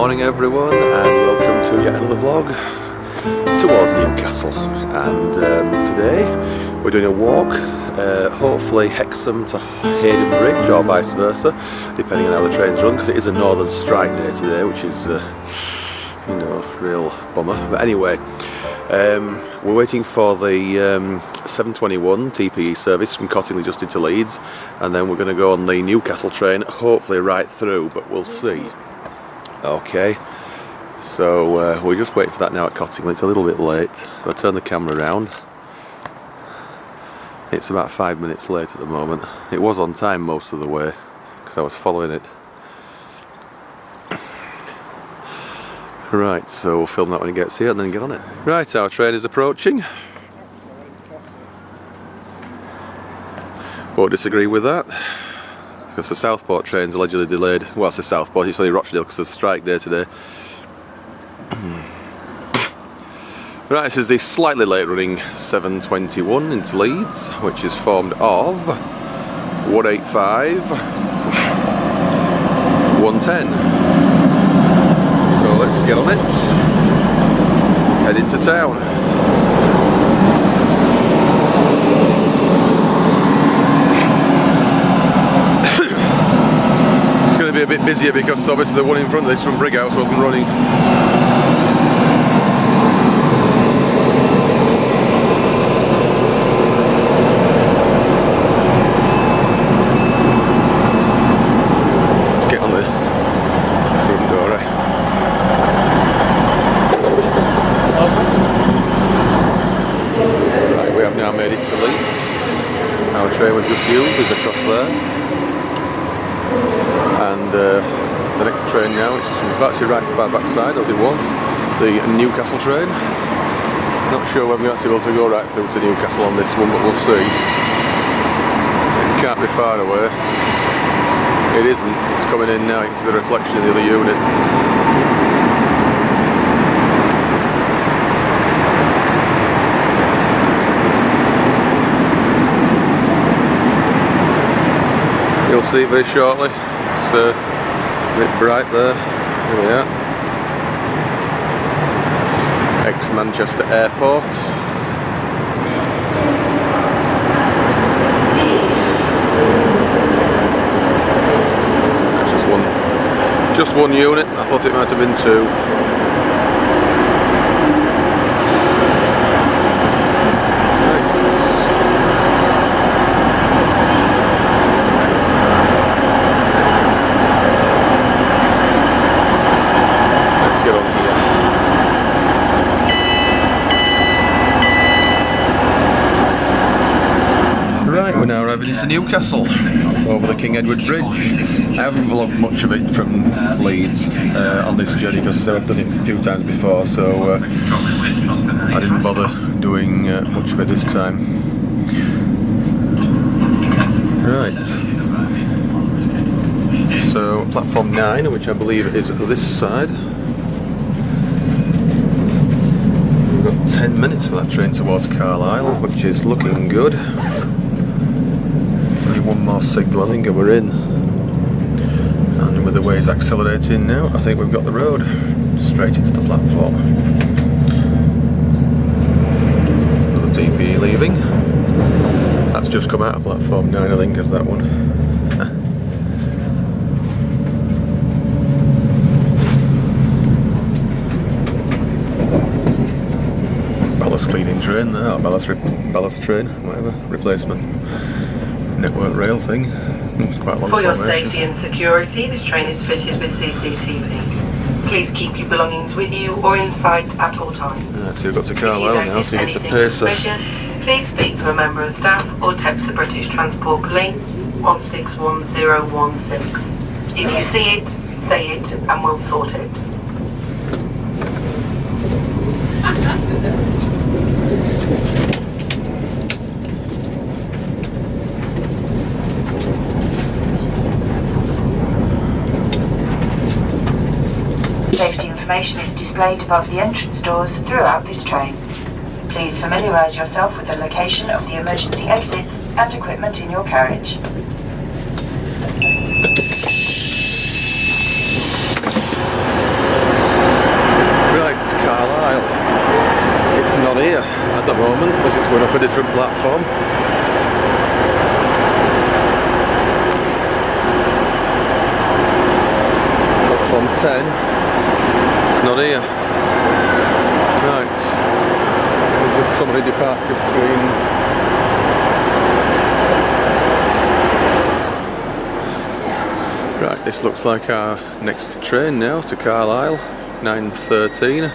morning everyone, and welcome to yet another vlog towards Newcastle. And today we're doing a walk, hopefully Hexham to Haydon Bridge or vice versa, depending on how the trains run, because it is a northern strike day today, which is you know, real bummer. But anyway, we're waiting for the 7:21 TPE service from Cottingley just into Leeds, and then we're going to go on the Newcastle train, hopefully right through, but we'll see. Okay, so we're just waiting for that now at Cottingley. It's a little bit late, so I turn the camera around. It's about 5 minutes late at the moment. It was on time most of the way because I was following it. Right, so we'll film that when it gets here and then get on it. Right, our train is approaching. Won't disagree with that, because the Southport train's allegedly delayed. Well, it's the Southport, it's only Rochdale because there's a strike day today. Right, this is the slightly late running 7:21 into Leeds, which is formed of 185, 110. So let's get on it, head into town. It's going to be a bit busier because obviously the one in front of this from Brighouse wasn't running. Our train we've just used is across there, and the next train now, which is actually right at my backside as it was, the Newcastle train. Not sure when we're actually able to go right through to Newcastle on this one, but we'll see. It can't be far away. It isn't, it's coming in now, it's the reflection of the other unit. You'll see very shortly. It's a bit bright there. Here we are. Ex-Manchester Airport. That's just one unit. I thought it might have been two. We're now arriving into Newcastle over the King Edward Bridge. I haven't vlogged much of it from Leeds on this journey because I've done it a few times before, so I didn't bother doing much of it this time. Right, so platform 9, which I believe is this side. We've got 10 minutes for that train towards Carlisle, which is looking good. One more signal, I think, and we're in. And with the way it's accelerating now, I think we've got the road straight into the platform. Another TP leaving. That's just come out of platform 9, I think, is that one. Ballast cleaning train there, or ballast train, whatever, replacement network rail thing. It's quite a long For your formation. safety and security, this train is fitted with CCTV. Please keep your belongings with you or in sight at all times. Right, so we've got to Carlisle now, so it's a pacer. Please speak to a member of staff or text the British Transport Police on 61016. If you see it, say it and we'll sort it. Safety information is displayed above the entrance doors throughout this train. Please familiarise yourself with the location of the emergency exits and equipment in your carriage. at the moment as it's going off a different platform. Platform 10, it's not here. Right, there's just some of the departure screens. Right, this looks like our next train now to Carlisle, 9:13.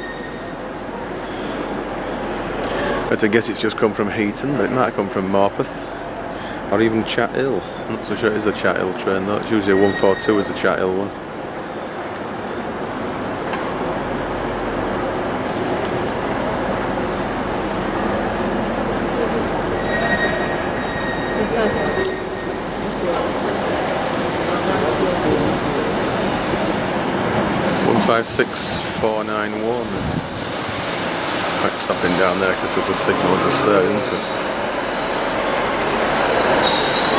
But I guess it's just come from Heaton, but it might have come from Morpeth or even Chat Hill. I'm not so sure it is a Chat Hill train though, it's usually a 142 is a Chat Hill one. Five 6491. Right, stopping down there because there's a signal just there, isn't it?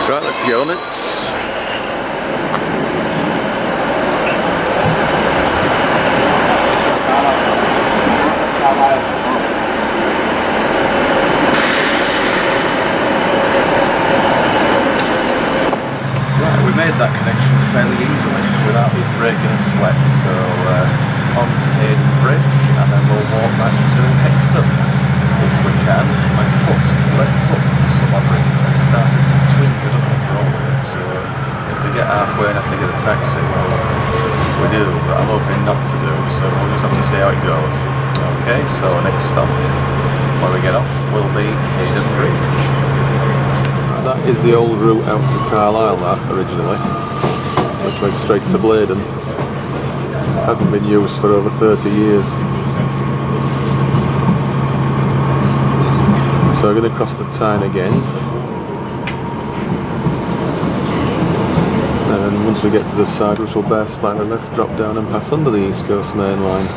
Right, let's get on it. Right, we made that connection fairly easily without breaking a sweat, so on to Haydon Bridge and then we'll walk back to Hexham if we can. My left foot for some odd reason has started to twinge, I don't know what's wrong with it, so if we get halfway and have to get a taxi, well, we do, but I'm hoping not to do, so we'll just have to see how it goes. Okay, so next stop when we get off will be Haydon Bridge. That is the old route out to Carlisle, that originally, which went straight to Bladen. Hasn't been used for over 30 years. So we're going to cross the Tyne again. And once we get to the side, which will bear slightly left, drop down and pass under the East Coast Main Line.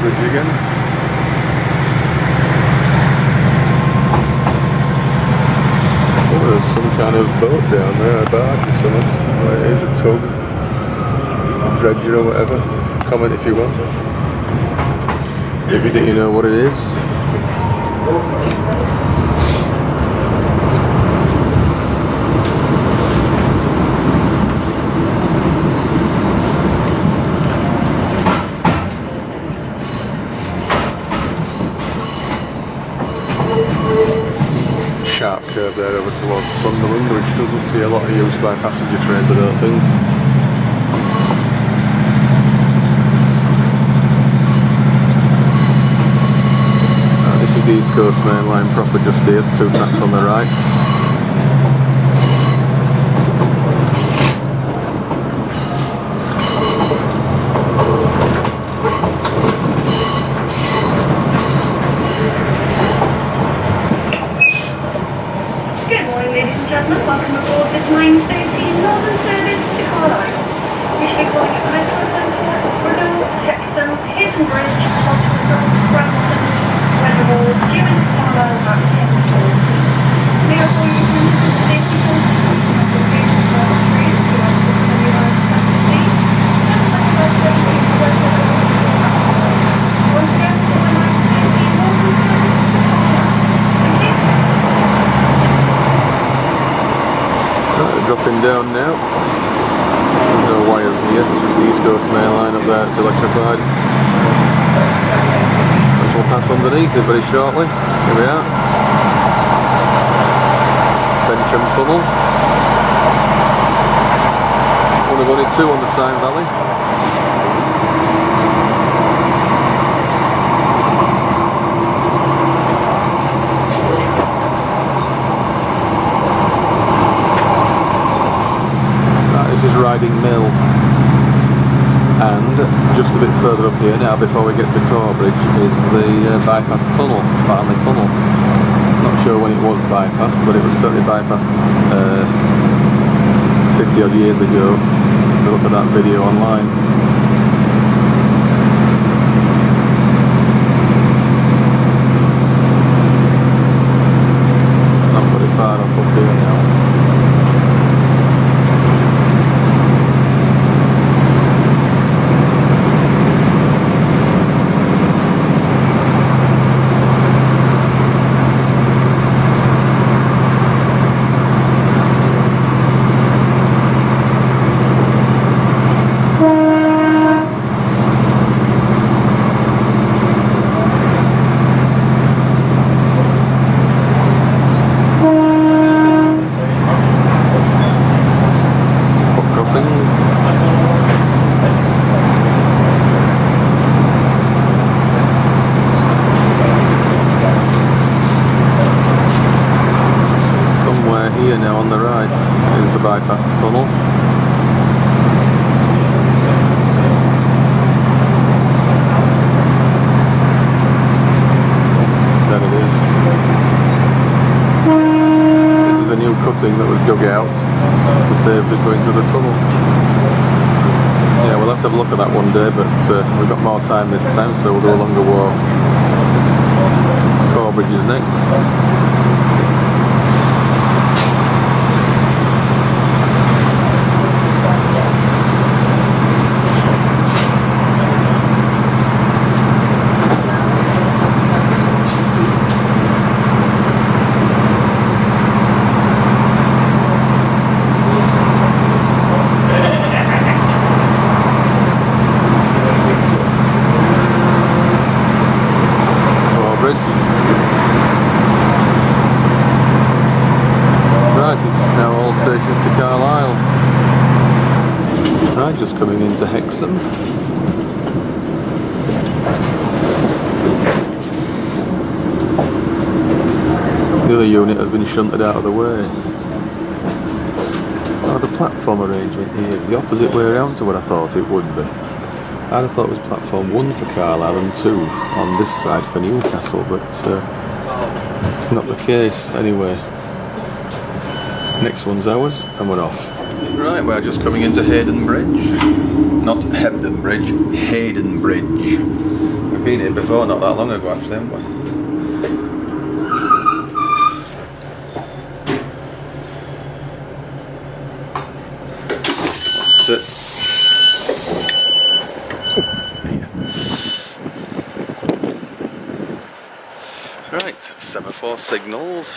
Bridge again. Oh, there's some kind of boat down there, a barge or something. Well, it is a tug, dredger or whatever. Comment if you want. If you think you know what it is. Sharp curve there over towards Sunderland, which doesn't see a lot of use by passenger trains, I don't think. This is the East Coast Main Line proper just here, 2 tracks on the right. Welcome aboard this 9:13 Northern Service to Carlisle. We should be calling at Medical Centre, Brunel, Hexham, Haydon Bridge, Hospital, Bramlton, Weatherall, due into Carlisle at 10:40. We are calling you from safety points, applications for our train to our familiarised capacity, and specialised safety for once again, this is the 9:13 Northern Service to Carlisle. Thank you. Right, dropping down now. There's no wires here, it's just the East Coast Main Line up there, it's electrified. I shall pass underneath it very shortly. Here we are. Bencham Tunnel. One of only 2 on the Tyne Valley. This is Riding Mill, and just a bit further up here now before we get to Corbridge is the bypass tunnel, Farnley Tunnel. Not sure when it was bypassed, but it was certainly bypassed 50 odd years ago if you look at that video online. thing that was dug out to save the going through the tunnel. Yeah, we'll have to have a look at that one day, but we've got more time this time, so we'll do a longer walk. Bridge is next. It's now all stations to Carlisle. Right, just coming into Hexham. The other unit has been shunted out of the way. Oh, the platform arrangement here is the opposite way around to what I thought it would be. I'd have thought it was platform 1 for Carlisle and 2 on this side for Newcastle, but it's not the case anyway. Next one's ours, and we're off. Right, we're just coming into Haydon Bridge. Not Hebden Bridge, Haydon Bridge. We've been here before, not that long ago actually, haven't we? That's it. Right, semaphore signals.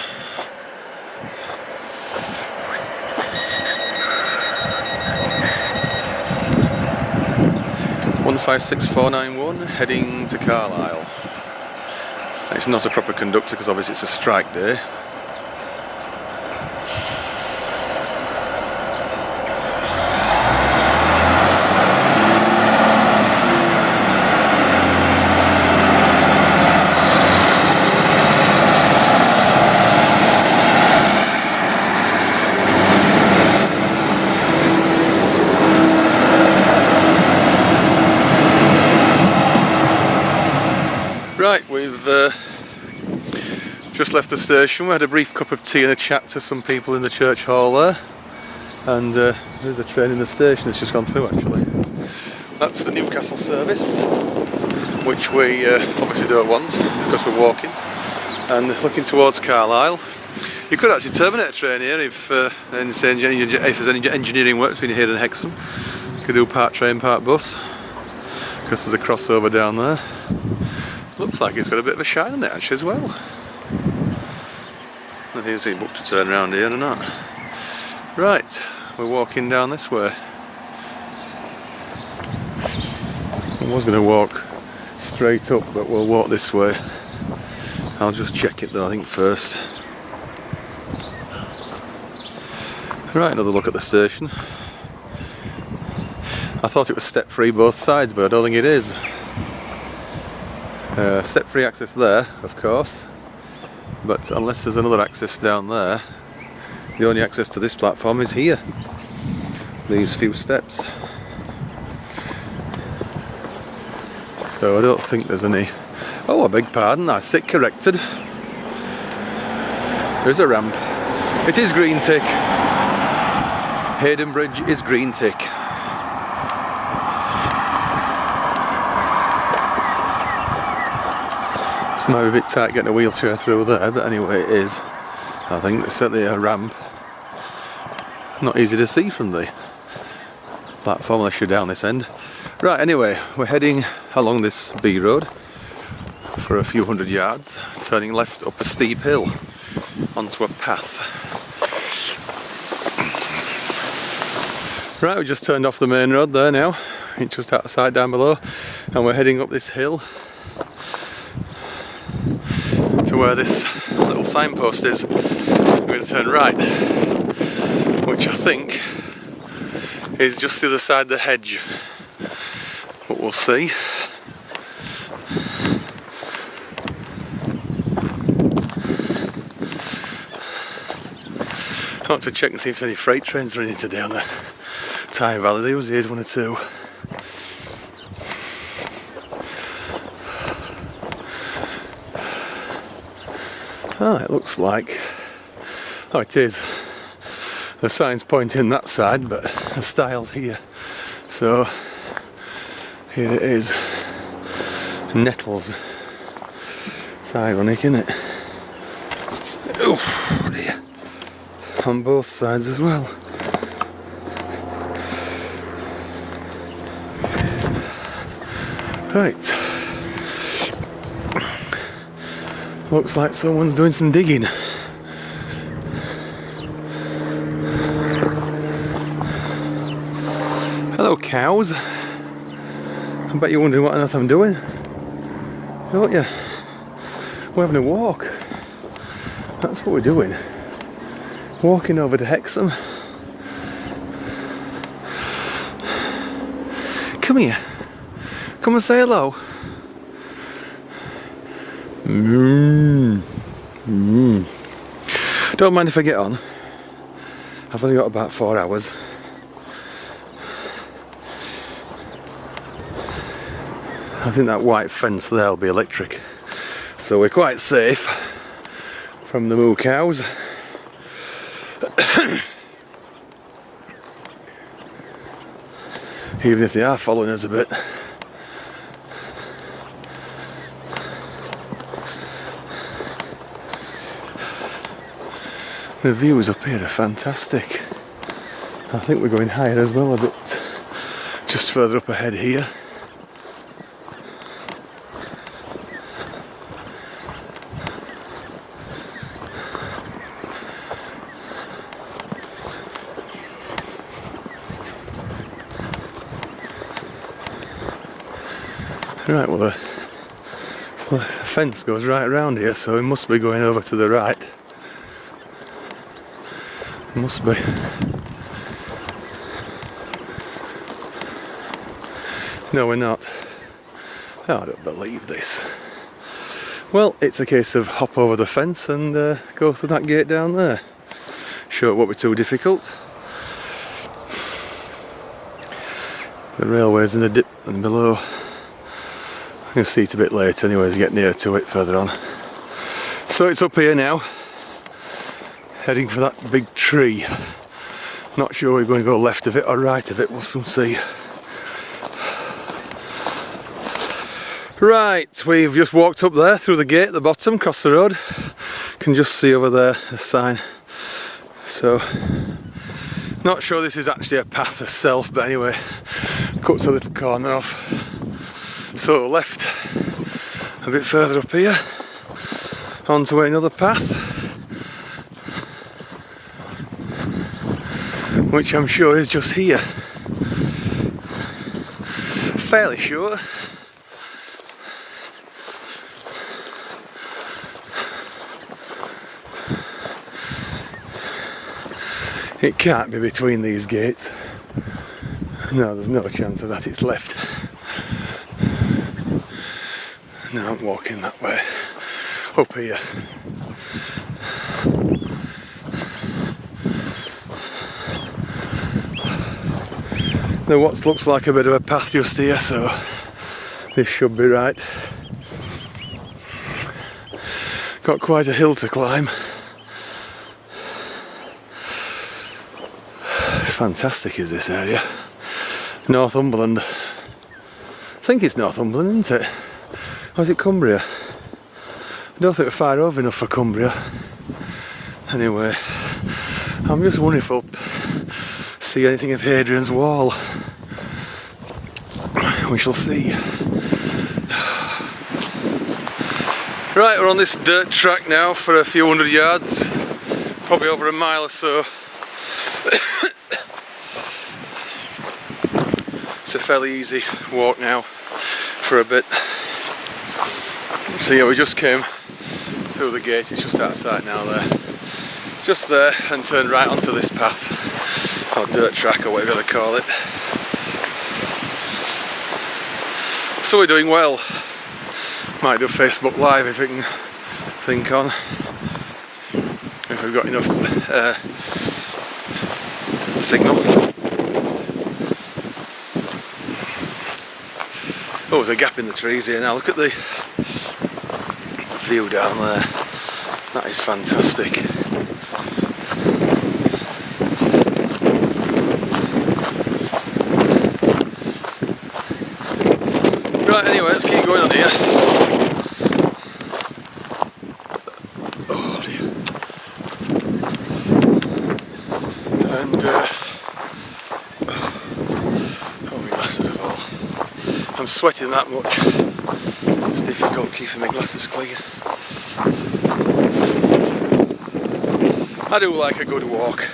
156491 heading to Carlisle. It's not a proper conductor because obviously it's a strike day. Right, we've just left the station. We had a brief cup of tea and a chat to some people in the church hall there, and there's a train in the station that's just gone through actually. That's the Newcastle service, which we obviously don't want because we're walking and looking towards Carlisle. You could actually terminate a train here if there's any engineering work between here and Hexham. You could do part train, part bus, because there's a crossover down there. Looks like it's got a bit of a shine on it actually as well. I think it's booked to turn around here or not. Right, we're walking down this way. I was going to walk straight up, but we'll walk this way. I'll just check it though, I think, first. Right, another look at the station. I thought it was step free both sides, but I don't think it is. Step free access there, of course, but unless there's another access down there, the only access to this platform is here. These few steps. So I don't think there's any... Oh, I beg pardon, I sit corrected. There's a ramp. It is green tick. Haydon Bridge is green tick. It might be a bit tight getting a wheelchair through there, but anyway it is. I think it's certainly a ramp. Not easy to see from the platform unless you're down this end. Right, anyway, we're heading along this B road for a few hundred yards, turning left up a steep hill onto a path. Right, we just turned off the main road there now. It's just outside down below, and we're heading up this hill to where this little signpost is. We're going to turn right, which I think is just the other side of the hedge, but we'll see. I want to check and see if there's any freight trains running today on the Tyne Valley. There was one or two. Oh, it looks like... Oh, it is. The sign's pointing that side, but the style's here. So here it is. Nettles. It's ironic, isn't it? Oh dear. On both sides as well. Right. Looks like someone's doing some digging. Hello cows. I bet you're wondering what on earth I'm doing, don't you? We're having a walk. That's what we're doing. Walking over to Hexham. Come here. Come and say hello. Don't mind if I get on. I've only got about 4 hours. I think that white fence there will be electric. So we're quite safe from the moo cows. Even if they are following us a bit. The views up here are fantastic. I think we're going higher as well, a bit just further up ahead here. Right, well the fence goes right around here, so it must be going over to the right. Must be. No, we're not. Oh, I don't believe this. Well, it's a case of hop over the fence and go through that gate down there. Sure, it won't be too difficult. The railway's in a dip and below. You'll see it a bit later anyway as you get near to it further on. So it's up here now, heading for that big tree. Not sure we're going to go left of it or right of it, we'll soon see. Right, we've just walked up there through the gate at the bottom, across the road. You can just see over there the sign. So, not sure this is actually a path itself, but anyway, cuts a little corner off. So left a bit further up here, onto another path, which I'm sure is just here. Fairly sure. It can't be between these gates. No, there's no chance of that, it's left. Now I'm walking that way, up here. Now what looks like a bit of a path just here, so this should be right. Got quite a hill to climb. Fantastic is this area. Northumberland. I think it's Northumberland, isn't it? Or is it Cumbria? I don't think we're far over enough for Cumbria. Anyway, I'm just wondering if we'll see anything of Hadrian's Wall. We shall see. Right, we're on this dirt track now for a few hundred yards, probably over a mile or so. It's a fairly easy walk now for a bit. So yeah, we just came through the gate, it's just outside now there. Just there, and turned right onto this path, or dirt track or whatever you want to call it. So we're doing well. Might do Facebook Live if we can think on. If we've got enough signal. Oh, there's a gap in the trees here now, look at the view down there. That is fantastic. Right, anyway, let's keep going on here. Oh dear. And oh, my glasses of all. I'm sweating that much. It's difficult keeping my glasses clean. I do like a good walk.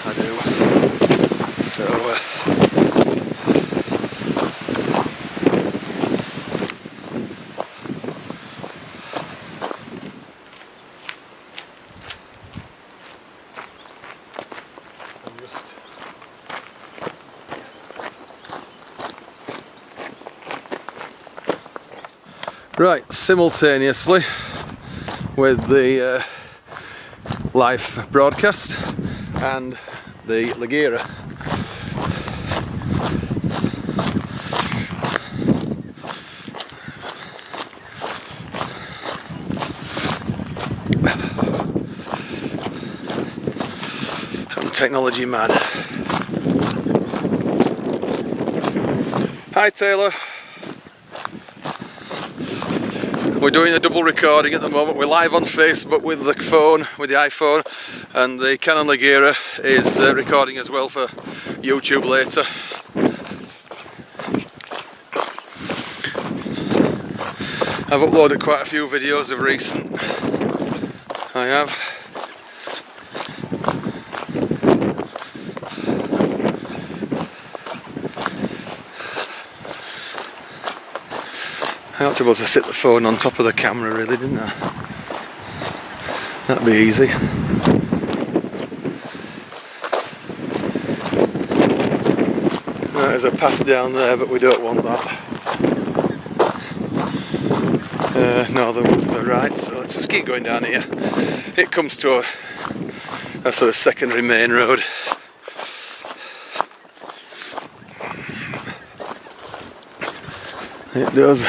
I do. So right, simultaneously with the live broadcast and the Lagira. I'm technology mad. Hi Taylor. We're doing a double recording at the moment. We're live on Facebook with the phone, with the iPhone, and the Canon Lagira is recording as well for YouTube later. I've uploaded quite a few videos of recent. I have. I ought to be able to sit the phone on top of the camera really, didn't I? That'd be easy. Right, there's a path down there, but we don't want that. No, the one to the right, so let's just keep going down here. It comes to a sort of secondary main road. It does.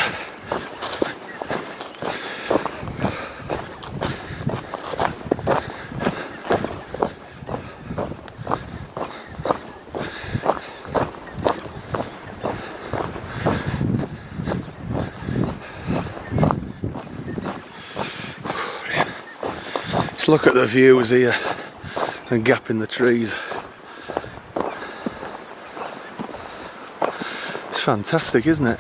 Let's look at the views here, a gap in the trees. It's fantastic, isn't it?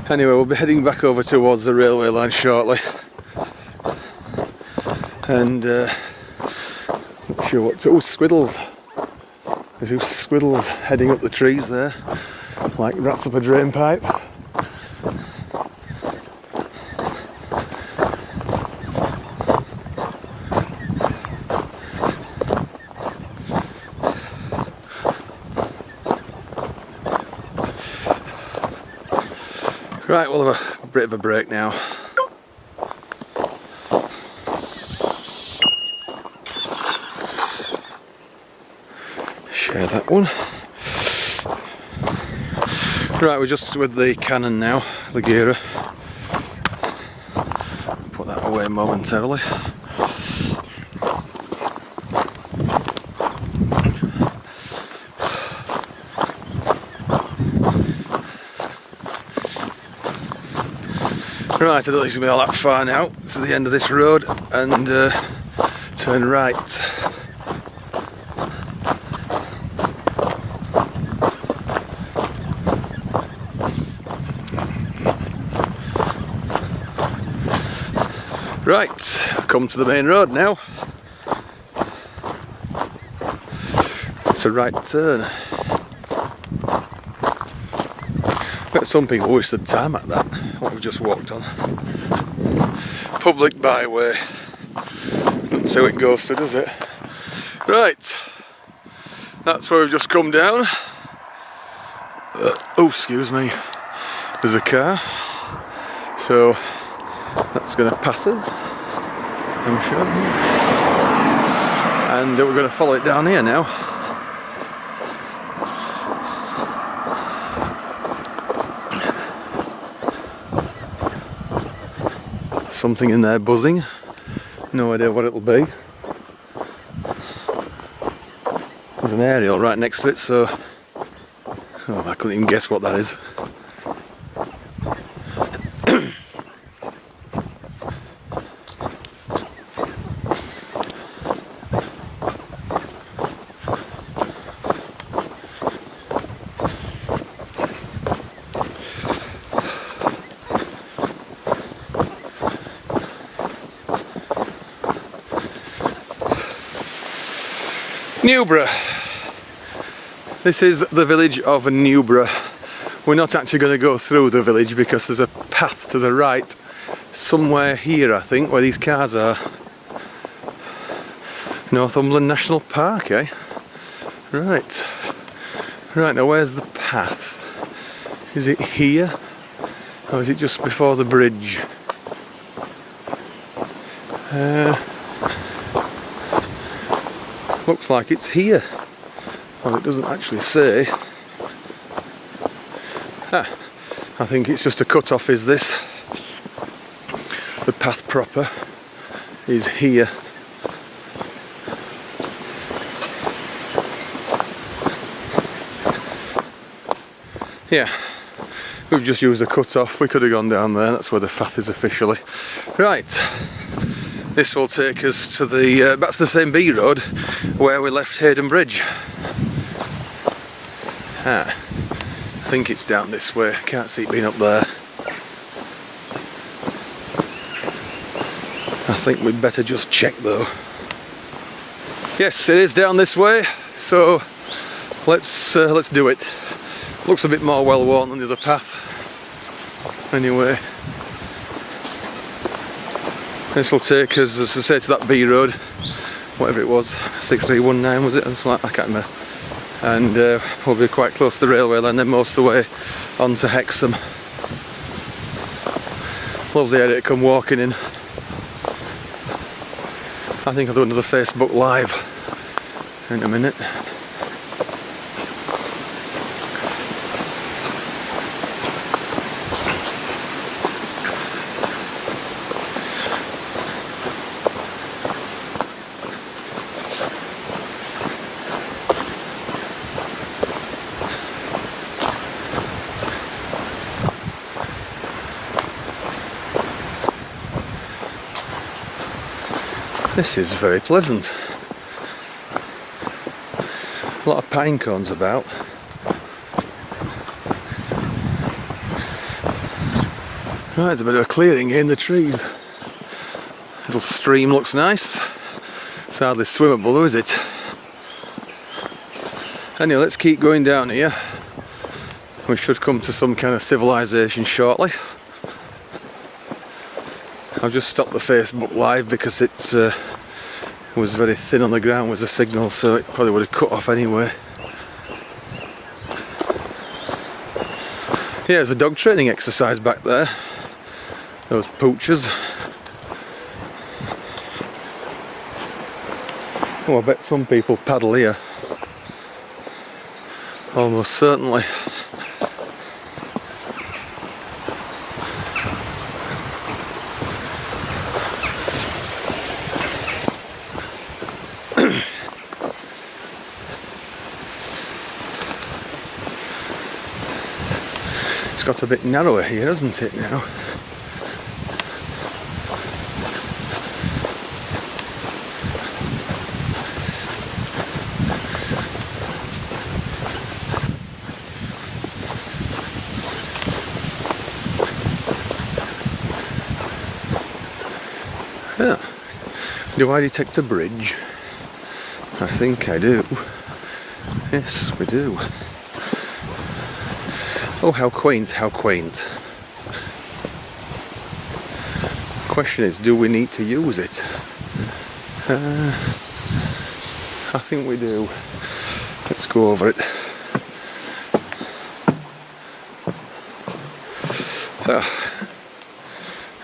Anyway, we'll be heading back over towards the railway line shortly. And not sure what to, oh, squiddles. There's a few squiddles heading up the trees there, like rats up a drain pipe. Right, we'll have a bit of a break now. Share that one. Right, we're just with the Canon now, Lagira. Put that away momentarily. Right, I don't think it's going to be all that far now to the end of this road and turn right. Right, come to the main road now. It's a right turn. Bet some people wasted time at that, what we've just walked on. Public byway. That's how it goes to, does it? Right, that's where we've just come down. Oh, excuse me. There's a car. So that's going to pass us, I'm sure. And we're going to follow it down here now. Something in there buzzing. No idea what it'll be. There's an aerial right next to it, so I couldn't even guess what that is. Newborough. This is the village of Newborough. We're not actually going to go through the village because there's a path to the right somewhere here, I think, where these cars are. Northumberland National Park, eh? Right. Right, now where's the path? Is it here? Or is it just before the bridge? Looks like it's here. Well, it doesn't actually say. I think it's just a cut-off, is this? The path proper is here. Yeah, we've just used a cut-off. We could have gone down there. That's where the path is officially. Right, this will take us to the back to the same B road where we left Haydon Bridge. I think it's down this way. Can't see it being up there. I think we'd better just check though. Yes, it is down this way. So let's do it. Looks a bit more well worn than the other path. Anyway, this will take us, as I say, to that B road, whatever it was, 6319 was it? I can't remember. And we'll be quite close to the railway line, then most of the way on to Hexham. Lovely area to come walking in. I think I'll do another Facebook Live in a minute. This is very pleasant. A lot of pine cones about. Right, there's a bit of a clearing here in the trees. Little stream looks nice. It's hardly swimmable though, is it? Anyway, let's keep going down here. We should come to some kind of civilization shortly. I've just stopped the Facebook Live because it was very thin on the ground with the signal, so it probably would have cut off anyway. Yeah, there's a dog training exercise back there. Those poochers. Oh, I bet some people paddle here. Almost certainly. It's got a bit narrower here, hasn't it now? Yeah. Do I detect a bridge? I think I do. Yes, we do. Oh, how quaint, how quaint. Question is, do we need to use it? I think we do. Let's go over it.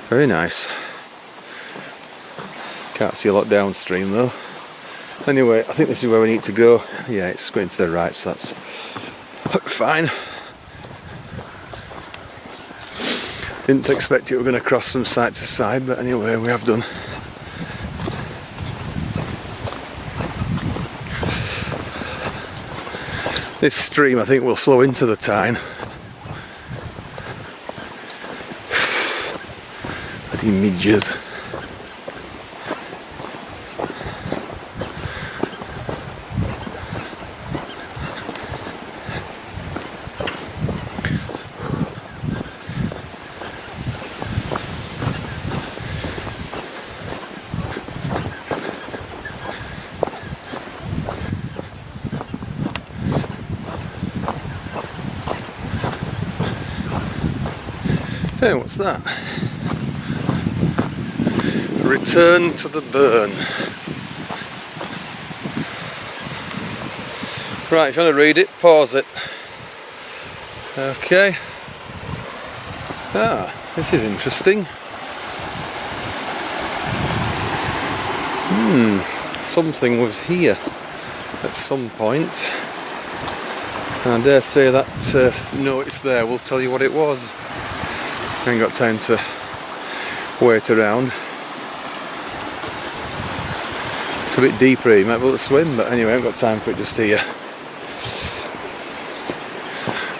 Very nice. Can't see a lot downstream though. Anyway, I think this is where we need to go. Yeah, it's going to the right, so that's fine. Didn't expect it we were going to cross from side to side, but anyway, we have done. This stream, I think, will flow into the Tyne. Bloody midges. Hey, what's that? Return to the burn. Right, if you want to read it, pause it. Okay. Ah, this is interesting. Something was here at some point. And I dare say that notice there will tell you what it was. I ain't got time to wait around. It's a bit deeper here, you might be able to swim, but anyway, I haven't got time for it just here.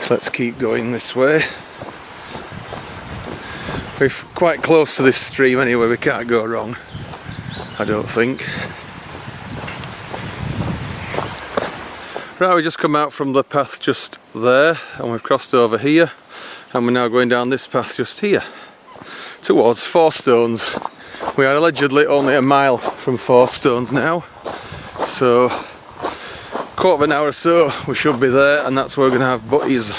So let's keep going this way. We're quite close to this stream anyway, we can't go wrong, I don't think. Right, we just come out from the path just there and we've crossed over here and we're now going down this path just here towards Fourstones. We are allegedly only a mile from Fourstones now, so quarter of an hour or so we should be there, and that's where we're going to have butties.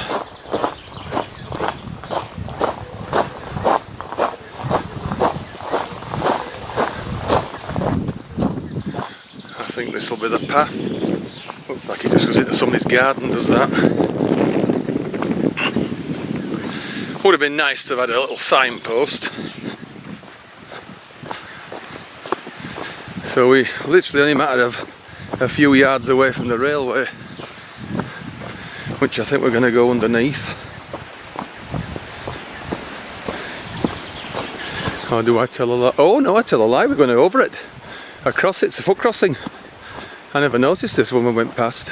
I think this will be the path. Looks like it just goes into somebody's garden, does that? Would have been nice to have had a little signpost. So we literally only matter of a few yards away from the railway, which I think we're going to go underneath. Or do I tell a lie? Oh no, I tell a lie, we're going over it. Across it's a foot crossing. I never noticed this when we went past.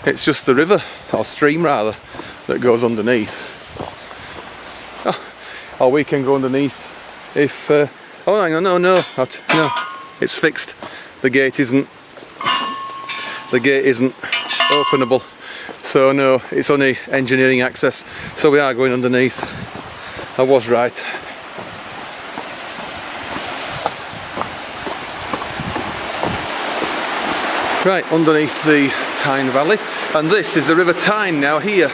It's just the river, or stream rather, that goes underneath. Or we can go underneath if... oh hang on, no, it's fixed. The gate isn't openable. So no, it's only engineering access. So we are going underneath. I was right. Right, underneath the Tyne Valley, and this is the River Tyne now here.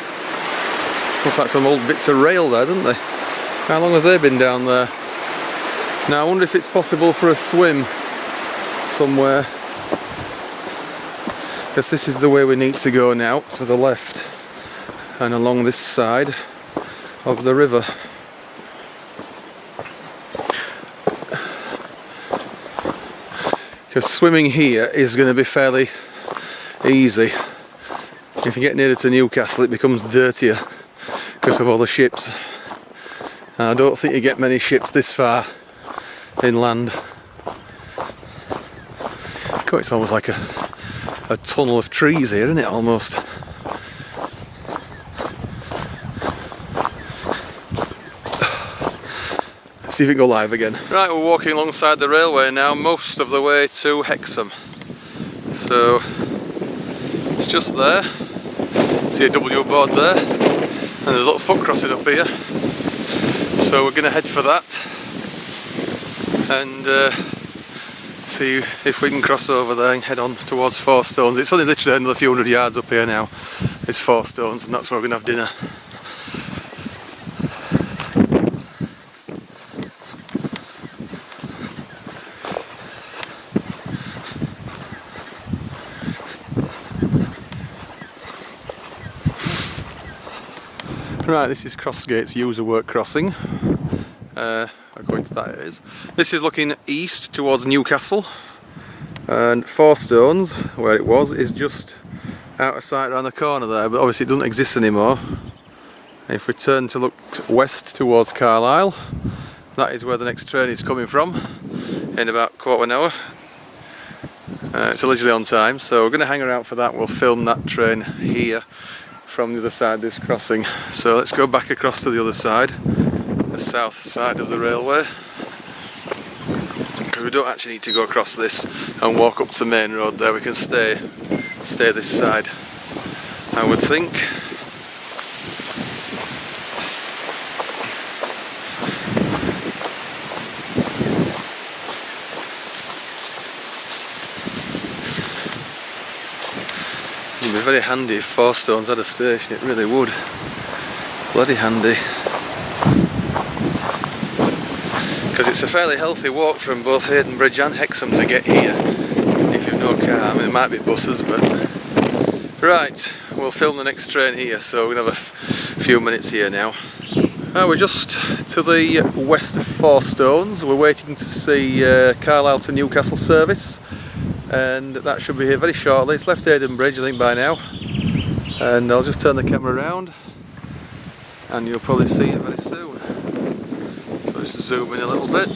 Looks like some old bits of rail there, doesn't they? How long have they been down there? Now I wonder if it's possible for a swim somewhere, because this is the way we need to go now, to the left and along this side of the river. Because swimming here is going to be fairly easy. If you get nearer to Newcastle it becomes dirtier because of all the ships. And I don't think you get many ships this far inland. God, it's almost like a tunnel of trees here, isn't it, almost? See if it can go live again. Right, we're walking alongside the railway now, most of the way to Hexham. So it's just there. See a W board there, and there's a little foot crossing up here. So we're going to head for that and see if we can cross over there and head on towards Fourstones. It's only literally another few hundred yards up here now. It's Fourstones, and that's where we're going to have dinner. Right, this is Crossgate's user work crossing. According to that it is. This is looking east towards Newcastle, and Fourstones, where it was, is just out of sight around the corner there, but obviously it doesn't exist anymore. If we turn to look west towards Carlisle, that is where the next train is coming from in about quarter of an hour. It's allegedly on time, so we're going to hang around for that. We'll film that train here from the other side of this crossing. So let's go back across to the other side, the south side of the railway. We don't actually need to go across this and walk up to the main road there. We can stay this side, I would think. It'd be very handy if Fourstones had a station, it really would. Bloody handy. because it's a fairly healthy walk from both Haydon Bridge and Hexham to get here if you've no car. I mean, there might be buses, but right, we'll film the next train here, so we're gonna have a few minutes here now. We're just to the west of Fourstones. We're waiting to see Carlisle to Newcastle service, and that should be here very shortly. It's left Haydon Bridge, I think, by now, and I'll just turn the camera around and you'll probably see it very soon. So just zoom in a little bit.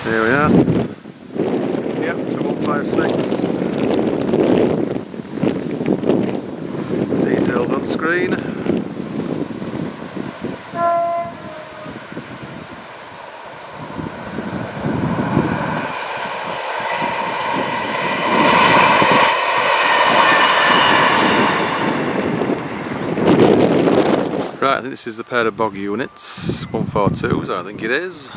There we are. Yep, it's a 156. Details on screen. Right, I think this is the pair of bog units, 142s I think it is.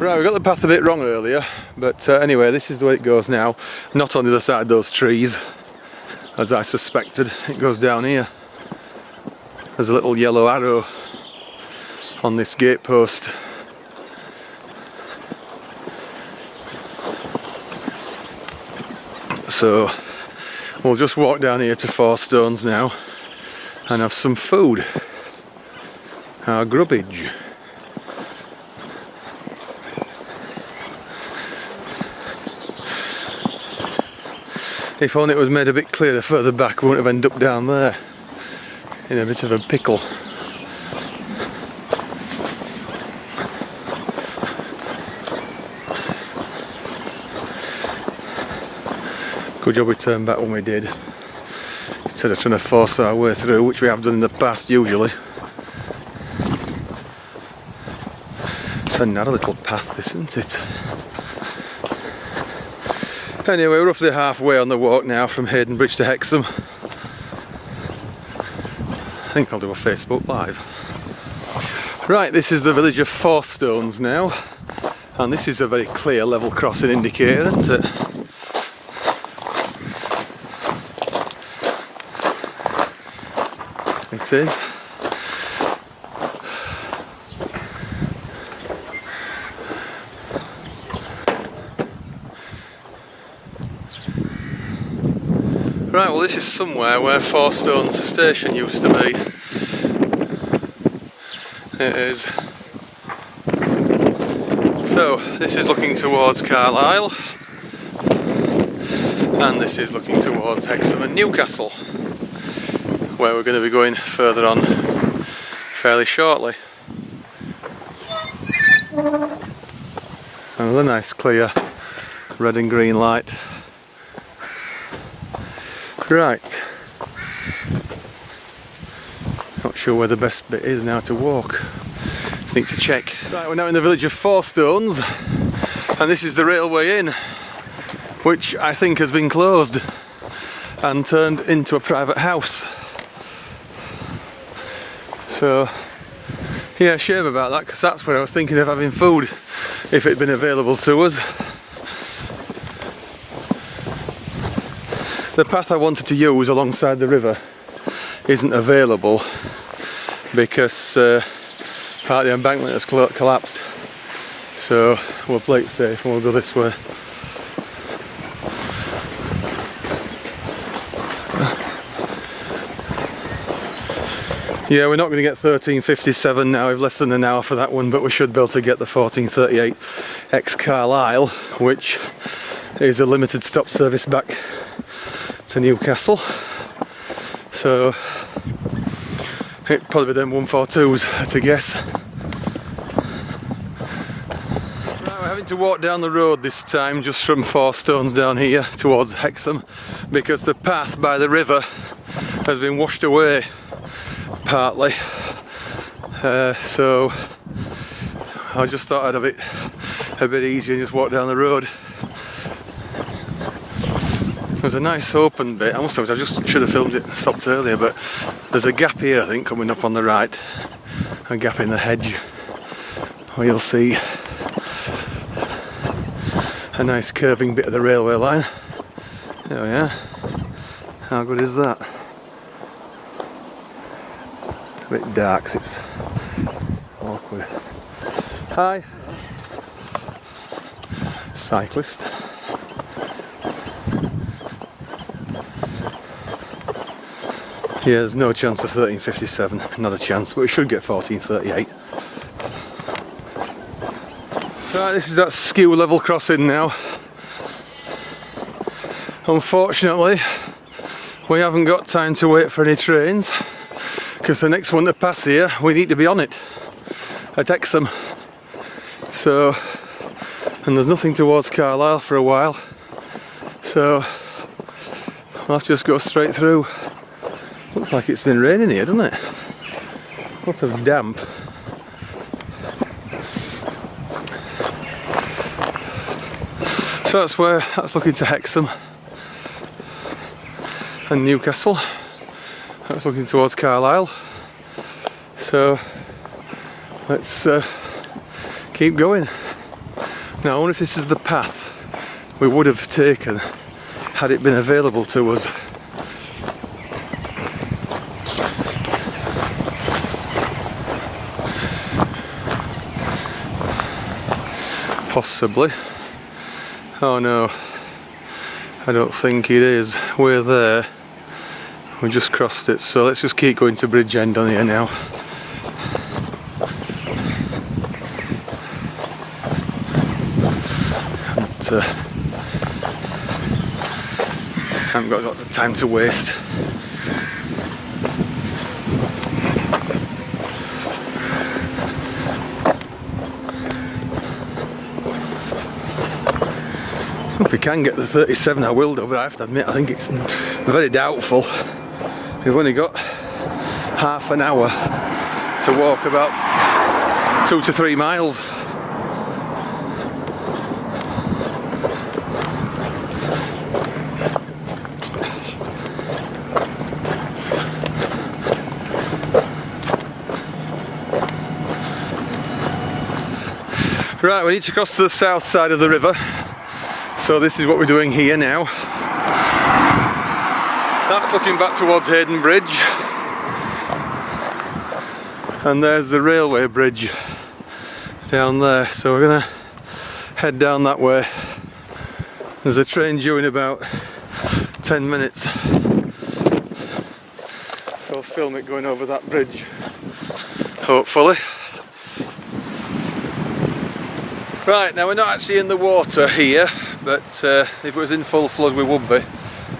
Right, we got the path a bit wrong earlier, but anyway, this is the way it goes now. Not on the other side of those trees, as I suspected. It goes down here. There's a little yellow arrow on this gate post. So we'll just walk down here to Fourstones now and have some food. Our grubbage. If only it was made a bit clearer further back, we wouldn't have ended up down there in a bit of a pickle. Good job we turned back when we did, instead of trying to force our way through, which we have done in the past usually. It's a narrow little path, this, isn't it? Anyway, we're roughly halfway on the walk now from Haydon Bridge to Hexham. I think I'll do a Facebook Live. Right, this is the village of Fourstones now, and this is a very clear level crossing indicator, isn't it? It is. Right, well, this is somewhere where Fourstones station used to be. It is. So, this is looking towards Carlisle, and this is looking towards Hexham and Newcastle, where we're going to be going further on fairly shortly. Another nice clear red and green light. Right, not sure where the best bit is now to walk. Just need to check. Right, we're now in the village of Fourstones, and this is the railway inn, which I think has been closed and turned into a private house. So, yeah, shame about that, because that's where I was thinking of having food if it had been available to us. The path I wanted to use alongside the river isn't available because part of the embankment has collapsed. So we'll play it safe and we'll go this way. Yeah, we're not going to get 1357 now, we've less than an hour for that one, but we should be able to get the 1438 ex Carlisle, which is a limited stop service back to Newcastle. So it'd probably be them 142s to guess. Right, we're having to walk down the road this time, just from Fourstones down here towards Hexham, because the path by the river has been washed away partly, So I just thought I'd have it a bit easier and just walk down the road. There's a nice open bit. I just should have filmed it and stopped earlier, but there's a gap here I think coming up on the right, a gap in the hedge where you'll see a nice curving bit of the railway line. There we are. How good is that? A bit dark, so it's awkward. Hi. Cyclist. Yeah, there's no chance of 1357, not a chance, but we should get 1438. Right, this is that skew level crossing now. Unfortunately, we haven't got time to wait for any trains, because the next one to pass here, we need to be on it at Hexham. So, and there's nothing towards Carlisle for a while, so I'll have to just go straight through. Looks like it's been raining here, doesn't it? What of damp. So that's looking to Hexham and Newcastle. That's looking towards Carlisle. So let's keep going. Now I wonder if this is the path we would have taken had it been available to us. Possibly. Oh no, I don't think it is. We're there. We just crossed it, so let's just keep going to Bridge End on here now. And, haven't got a lot of time to waste. If we can get the 37 I will do, but I have to admit I think it's very doubtful. We've only got half an hour to walk about 2 to 3 miles. Right, we need to cross to the south side of the river. So this is what we're doing here now. That's looking back towards Haydon Bridge. And there's the railway bridge down there. So we're going to head down that way. There's a train due in about 10 minutes. So I'll film it going over that bridge, hopefully. Right, now we're not actually in the water here, but if it was in full flood we would be.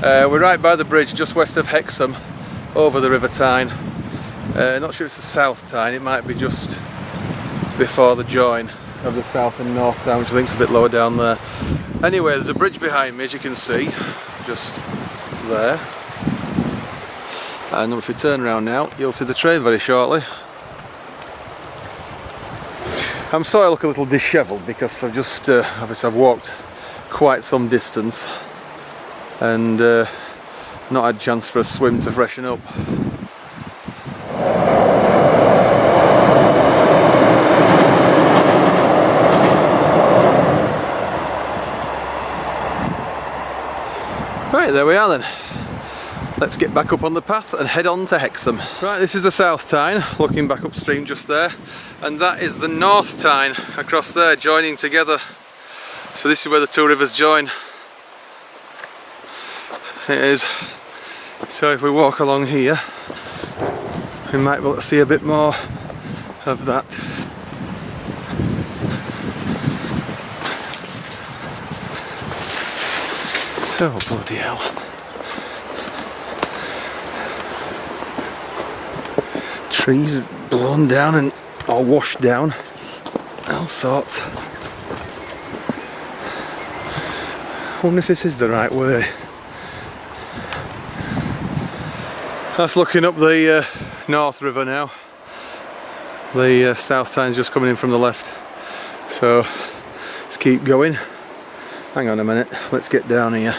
We're right by the bridge just west of Hexham over the River Tyne. Not sure it's the South Tyne, it might be just before the join of the South and North Tyne, which I think is a bit lower down there. Anyway, there's a bridge behind me as you can see, just there. And if we turn around now, you'll see the train very shortly. I'm sorry I look a little dishevelled because I've just I've walked quite some distance and not had a chance for a swim to freshen up. Right, there we are then. Let's get back up on the path and head on to Hexham. Right, this is the South Tyne, looking back upstream just there. And that is the North Tyne across there, joining together. So this is where the two rivers join. It is. So if we walk along here, we might be able to see a bit more of that. Oh bloody hell. Trees blown down and or washed down, all sorts. I wonder if this is the right way. That's looking up the North River now. The south time's just coming in from the left. So let's keep going. Hang on a minute, let's get down here.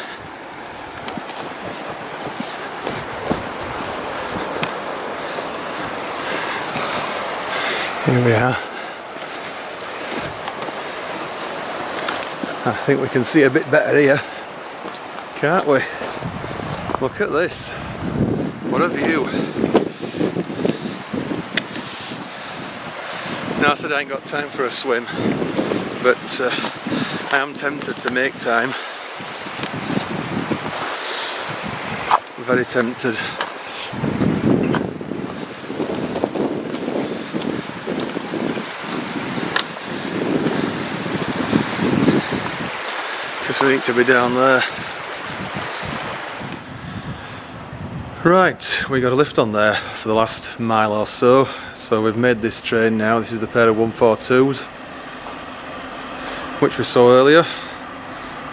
Here we are. I think we can see a bit better here, can't we? Look at this. What a view. Now I said I ain't got time for a swim, but I am tempted to make time. Very tempted. Because we need to be down there. Right, we got a lift on there for the last mile or so. So we've made this train now. This is the pair of 142s, which we saw earlier.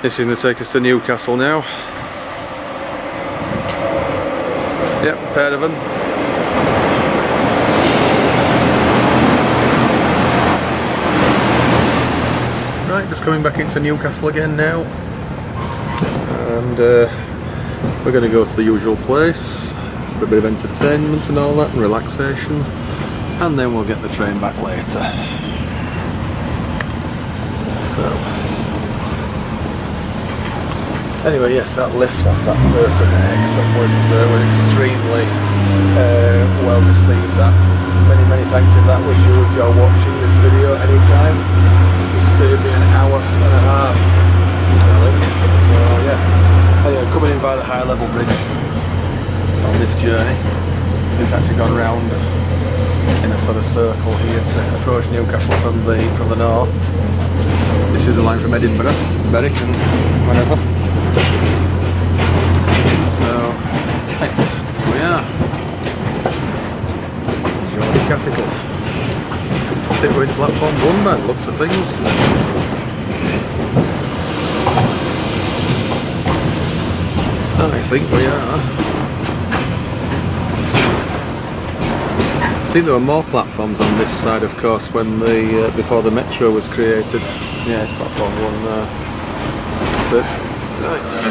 This is going to take us to Newcastle now. Yep, a pair of them. Right, just coming back into Newcastle again now. And we're going to go to the usual place for a bit of entertainment and all that, and relaxation. And then we'll get the train back later. So, anyway, yes, that lift off that person at Hexham was extremely well received. That many thanks if that was you, if you're watching this video anytime. You saved me an hour and a half. So yeah. Anyway, coming in by the high level bridge on this journey. So it's actually gone round in a sort of circle here to approach Newcastle from the north. This is a line from Edinburgh, Berwick and whatever. So, right, here we are. Geordie capital. I think we're in platform 1 by the looks of things. I think we are. I think there were more platforms on this side, of course, when before the metro was created. Yeah, it's platform 1 there. That's it. Right, that's a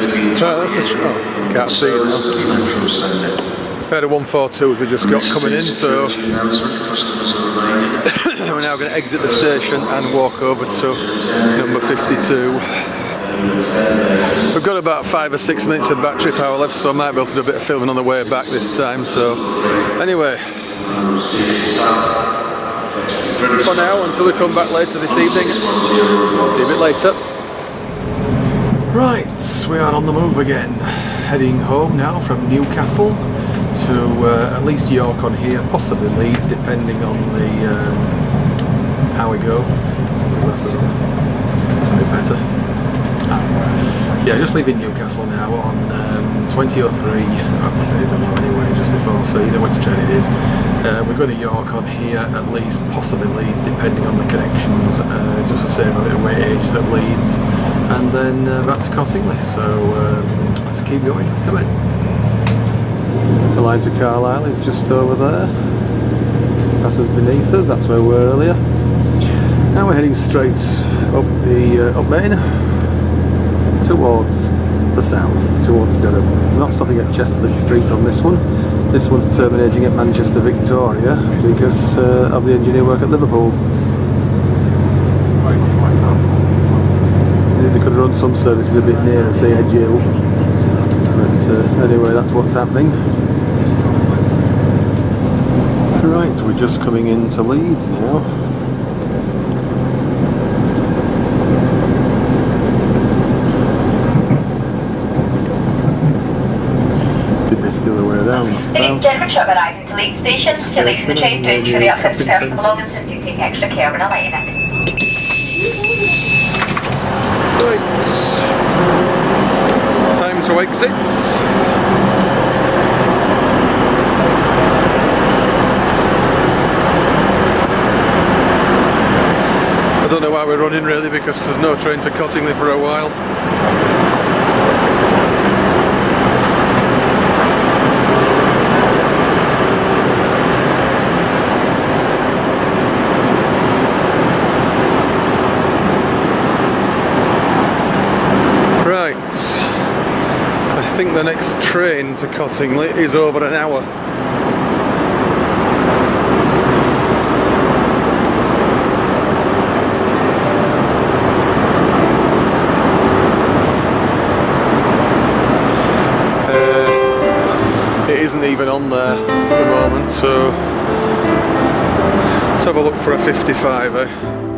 can't see it now. Pair of 142s we just got coming in, so we're now going to exit the station and walk over to number 52. We've got about 5 or 6 minutes of battery power left, so I might be able to do a bit of filming on the way back this time. So anyway, for now, until we come back later this evening, I'll see you a bit later. Right, we are on the move again, heading home now from Newcastle to at least York on here, possibly Leeds, depending on the how we go. Glasses on, it's a bit better. Yeah, just leaving Newcastle now on 20:03. I say it anyway, just before, so you know which train it is. We're going to York on here, at least, possibly Leeds, depending on the connections, just to save a bit of wait ages at Leeds, and then back to Cottingley. So let's keep going, let's do it. The line to Carlisle is just over there. Passes beneath us, that's where we were earlier. Now we're heading straight up the up Main towards the south, towards Durham. We're not stopping at Chesterley Street on this one. This one's terminating at Manchester Victoria because of the engineer work at Liverpool. They could run some services a bit nearer, say Edge Hill. But anyway, that's what's happening. Right, we're just coming into Leeds now. The other way around. Ladies and gentlemen, shall arrive into Leeds Station. To leave the train, do ensure you have lifted personal belongings and do take extra care when alighting at this. Right. Time to exit. I don't know why we're running really, because there's no train to Cottingley for a while. the next train to Cottingley is over an hour. It isn't even on there at the moment, so let's have a look for a 55.